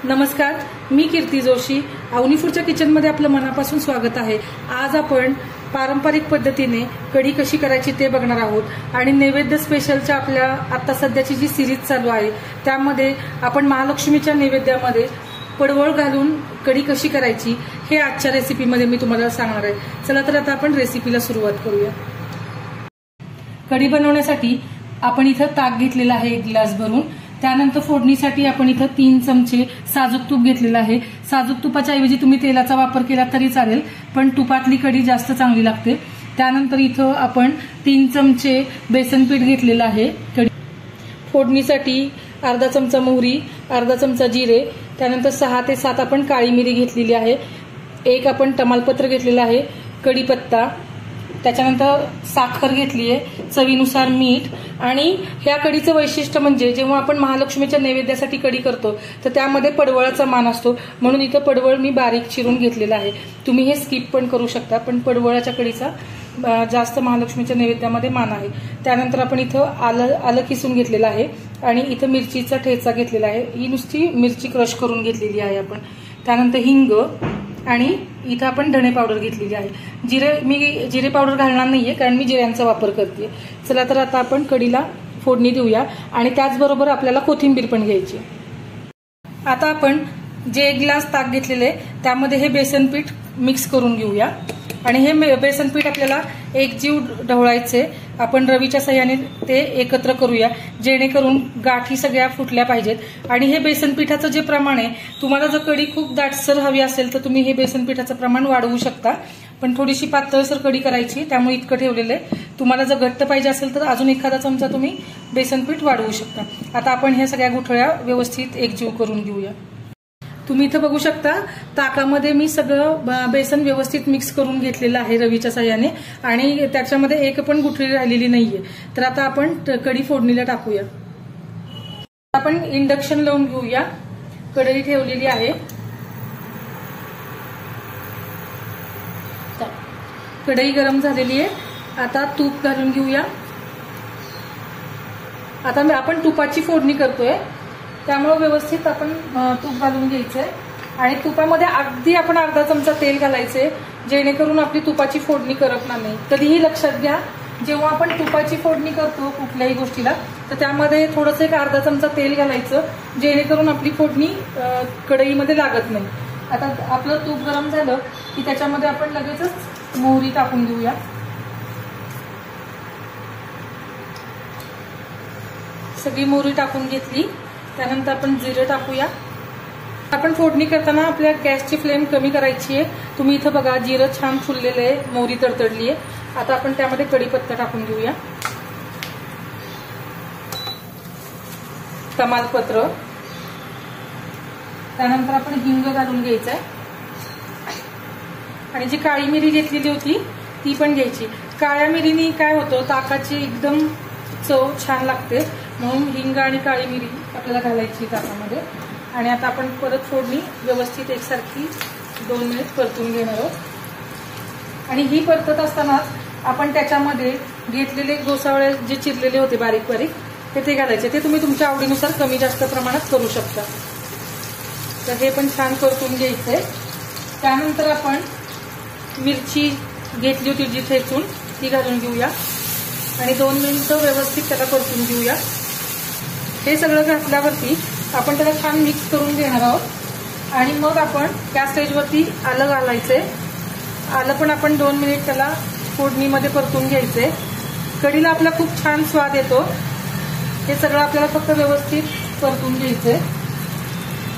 नमस्कार, मी कीर्ती जोशी. अवनीफूडच्या किचनमध्ये आपलं मनापासून स्वागत आहे. आज आपण पारंपरिक पद्धतीने कढी कशी करायची ते बघणार आहोत आणि नैवेद्य स्पेशलच्या आपल्या आता सध्याची जी सिरीज चालू आहे त्यामध्ये आपण महालक्ष्मीच्या नैवेद्यामध्ये पडवळ घालून कढी कशी करायची हे आजच्या रेसिपीमध्ये मी तुम्हाला सांगणार आहे. चला तर आता आपण रेसिपीला सुरुवात करूया. कढी बनवण्यासाठी आपण इथं ताक घेतलेलं आहे 1 ग्लास भरून. त्यानंतर फोडणीसाठी आपण इथं 3 चमचे साजूक तूप घेतलेलं आहे. साजूक तुपाच्या ऐवजी तुम्ही तेलाचा वापर केला तरी चालेल, पण तुपातली कढी जास्त चांगली लागते. त्यानंतर इथं आपण 3 चमचे बेसन पीठ घेतलेलं आहे. कढी फोडणीसाठी अर्धा चमचा मोहरी, अर्धा चमचा जिरे, त्यानंतर 6 ते 7 आपण काळी मिरी घेतलेली आहे. 1 आपण तमालपत्र घेतलेलं आहे, कढीपत्ता, त्याच्यानंतर साखर घेतली आहे, चवीनुसार मीठ. आणि ह्या कढीचं वैशिष्ट्य म्हणजे जेव्हा आपण महालक्ष्मीच्या नैवेद्यासाठी कढी करतो तर त्यामध्ये पडवळाचा मान असतो, म्हणून इथं पडवळ मी बारीक चिरून घेतलेला आहे. तुम्ही हे स्किप पण करू शकता, पण पडवळाच्या कढीचा जास्त महालक्ष्मीच्या नैवेद्यामध्ये मान आहे. त्यानंतर आपण इथं आलं किसून घेतलेलं आहे आणि इथं मिरचीचा ठेचा घेतलेला आहे. ही नुसती मिरची क्रश करून घेतलेली आहे आपण. त्यानंतर हिंग आणि इथं आपण धणे पावडर घेतलेली आहे. मी जिरे पावडर घालणार नाहीये कारण मी जिऱ्यांचा वापर करते. चला तर आता आपण कढीला फोडणी देऊया आणि त्याचबरोबर आपल्याला कोथिंबीर पण घ्यायची. आता आपण जे 1 ग्लास ताक घेतलेले त्यामध्ये हे बेसन पीठ मिक्स करून घेऊया आणि हे बेसन पीठ आपल्याला एकजीव ढवळायचे. आपण रवीच्या साह्याने ते एकत्र करूया जेणेकरून गाठी सगळ्या फुटल्या पाहिजेत. आणि हे बेसन पिठाचं जे प्रमाण आहे, तुम्हाला जर कढी खूप दाटसर हवी असेल तर तुम्ही हे बेसन पिठाचं प्रमाण वाढवू शकता, पण थोडीशी पातळसर कढी करायची त्यामुळे इतकं ठेवलेलं आहे. तुम्हाला जर घट्ट पाहिजे असेल तर अजून एखादा चमचा तुम्ही बेसन पीठ वाढवू शकता. आता आपण हे सगळ्या गुठळ्या व्यवस्थित एकजीव करून घेऊया. तुम्ही इथं बघू शकता ताकामध्ये मी सगळं बेसन व्यवस्थित मिक्स करून घेतलेलं आहे रवीच्या साह्याने आणि त्याच्यामध्ये एक पण गुठळी राहिलेली नाहीये. तर आता आपण कढी फोडणीला टाकूया. आपण इंडक्शन लावून घेऊया. कढई ठेवलेली आहे. कढई गरम झालेली आहे. आता तूप घालून घेऊया. आता आपण तुपाची फोडणी करतोय त्यामुळे व्यवस्थित आपण तूप घालून घ्यायचंय आणि तुपामध्ये अगदी आपण अर्धा चमचा तेल घालायचे जेणेकरून आपली तुपाची फोडणी करपणार नाही. कधीही लक्षात घ्या, जेव्हा आपण तुपाची फोडणी करतो कुठल्याही गोष्टीला तर त्यामध्ये थोडंसं एक अर्धा चमचा तेल घालायचं जेणेकरून आपली फोडणी कढईमध्ये लागत नाही. आता आपलं तूप गरम झालं की त्याच्यामध्ये आपण लगेचच मोहरी टाकून घेऊया. सगळी मोहरी टाकून घेतली. त्यानंतर आपण जिरे टाकूया. आपण फोडणी करताना आपल्या गॅसची फ्लेम कमी करायची आहे. तुम्ही इथं बघा जिरं छान फुललेलं आहे, मोहरी तडतडली आहे. आता आपण त्यामध्ये कढीपत्ता टाकून घेऊया, तमालपत्र, त्यानंतर आपण हिंग घालून घ्यायचा आहे आणि जी काळी मिरी घेतलेली होती ती पण घ्यायची. काळ्या मिरीनी काय होतं, ताकाची एकदम चव छान लागते, म्हणून हिंग आणि काळी मिरी आपल्याला घालायची ताकामध्ये. आणि आता आपण परत फोडणी व्यवस्थित एकसारखी 2 मिनिट परतून घेणार आहोत. आणि ही परतत असतानाच आपण त्याच्यामध्ये घेतलेले गोसावळे जे चिरलेले होते बारीक बारीक ते घालायचे. ते तुम्ही तुमच्या आवडीनुसार कमी जास्त प्रमाणात करू शकता. तर हे पण छान परतून घ्यायचंय. त्यानंतर आपण मिरची घेतली होती जी ठेचून ती घालून घेऊया आणि 2 मिनिटं व्यवस्थित त्याला परतून घेऊया. हे सगळं घातल्यावरती आपण त्याला छान मिक्स करून घेणार आहोत आणि मग आपण त्या स्टेजवरती आलं घालायचंय. आलं पण आपण 2 मिनिट त्याला फोडणीमध्ये परतून घ्यायचंय. कढीला आपला खूप छान स्वाद येतो. हे सगळं आपल्याला फक्त व्यवस्थित परतून घ्यायचंय.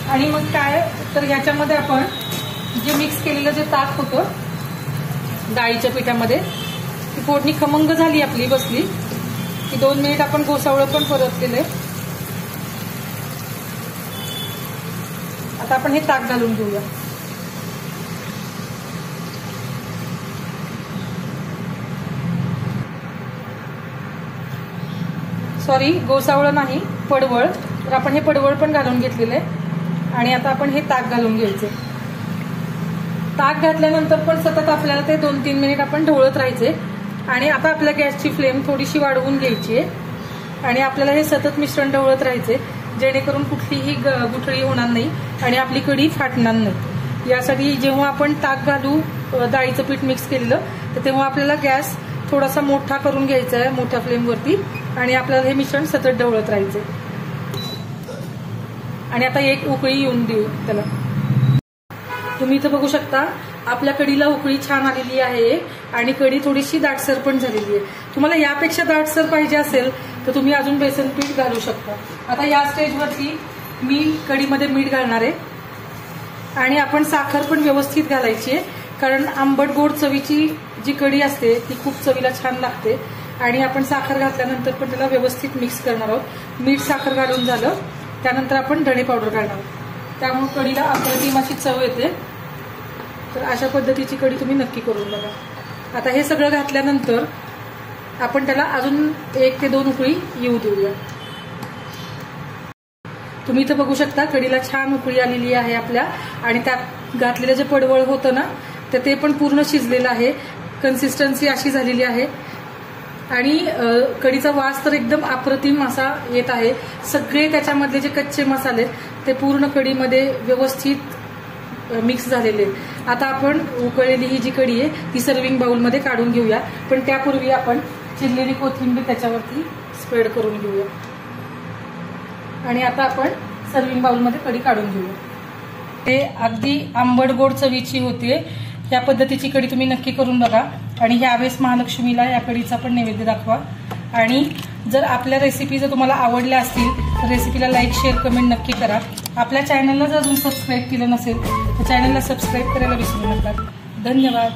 आणि मग काय तर ह्याच्यामध्ये आपण जे मिक्स केलेलं जे ताक होतं डाळीच्या पिठामध्ये ती फोडणी खमंग झाली आपली बसली की 2 मिनिट आपण गोसावळं पण परतलेले. आता आपण हे ताक घालून घेऊया. सॉरी, गोसावळं नाही, पडवळ. तर आपण हे पडवळ पण घालून घेतलेले आणि आता आपण हे ताक घालून घ्यायचे. ताक घातल्यानंतर पण सतत आपल्याला ते 2-3 मिनिट आपण ढवळत राहायचे. आणि आता आपल्या गॅसची फ्लेम थोडीशी वाढवून घ्यायची आहे आणि आपल्याला हे सतत मिश्रण ढवळत राहायचे जेणेकरून कुठलीही गुठळी होणार नाही आणि आपली कढी फाटणार नाही। यासाठी जेव्हा आपण ताक घालू डाळीचं पीठ मिक्स केलेलं तर तेव्हा आपल्याला गॅस थोडासा मोठा करून घ्यायचा आहे, मोठ्या फ्लेमवरती, आणि आपल्याला हे मिश्रण सतत ढवळत राहायचंय। आणि आता एक उकळी येऊन देऊ त्याला। तुम्ही इथं बघू शकता आपल्या कढीला उकळी छान आलेली आहे आणि कढी थोडीशी दाटसर पण झालेली आहे। तुम्हाला यापेक्षा दाटसर पाहिजे असेल तर तुम्ही अजून बेसन पीठ घालू शकता। आता या स्टेजवरती मी कढीमध्ये मीठ घालणार आहे आणि आपण साखर पण व्यवस्थित घालायची आहे, कारण आंबट गोड चवीची जी कढी असते ती खूप चवीला छान लागते। आणि आपण साखर घातल्यानंतर पण त्याला व्यवस्थित मिक्स करणार आहोत। मीठ साखर घालून झालं त्यानंतर आपण धणे पावडर घालणार आहोत, त्यामुळे कढीला अप्रतिम अशी चव येते। तर अशा पद्धतीची कढी तुम्ही नक्की करून बघा। आता हे सगळं घातल्यानंतर आपण त्याला अजून 1 ते 2 उकळी येऊ देऊया। तुम्ही इथं बघू शकता कढीला छान उकळी आलेली आहे आपल्या, आणि त्यात घातलेलं जे पडवळ होतं ना तर ते पण पूर्ण शिजलेलं आहे। कन्सिस्टन्सी अशी झालेली आहे आणि कढीचा वास तर एकदम अप्रतिम असा येत आहे। सगळे त्याच्यामधले जे कच्चे मसाले ते पूर्ण कढीमध्ये व्यवस्थित मिक्स झालेले। आता आपण उकळलेली ही जी कढी आहे ती सर्विंग बाउलमध्ये काढून घेऊया, पण त्यापूर्वी आपण चिरलेली कोथिंबीर त्याच्यावरती स्प्रेड करून घेऊया। आणि आता आपण सर्विंग बाउलमध्ये कढी काढून घेऊया। हे अगदी आंबट गोड चवीची होते। या पद्धतीची कढी तुम्ही नक्की करून बघा आणि यावेळेस महालक्ष्मीला या कढीचा पण नैवेद्य दाखवा। आणि जर आपल्या रेसिपी जर तुम्हाला आवडल्या असतील तर रेसिपीला लाईक, शेअर, कमेंट नक्की करा। आपल्या चॅनलला जर अजून सबस्क्राईब केलं नसेल तर चॅनलला सबस्क्राईब करायला विसरू नका। धन्यवाद।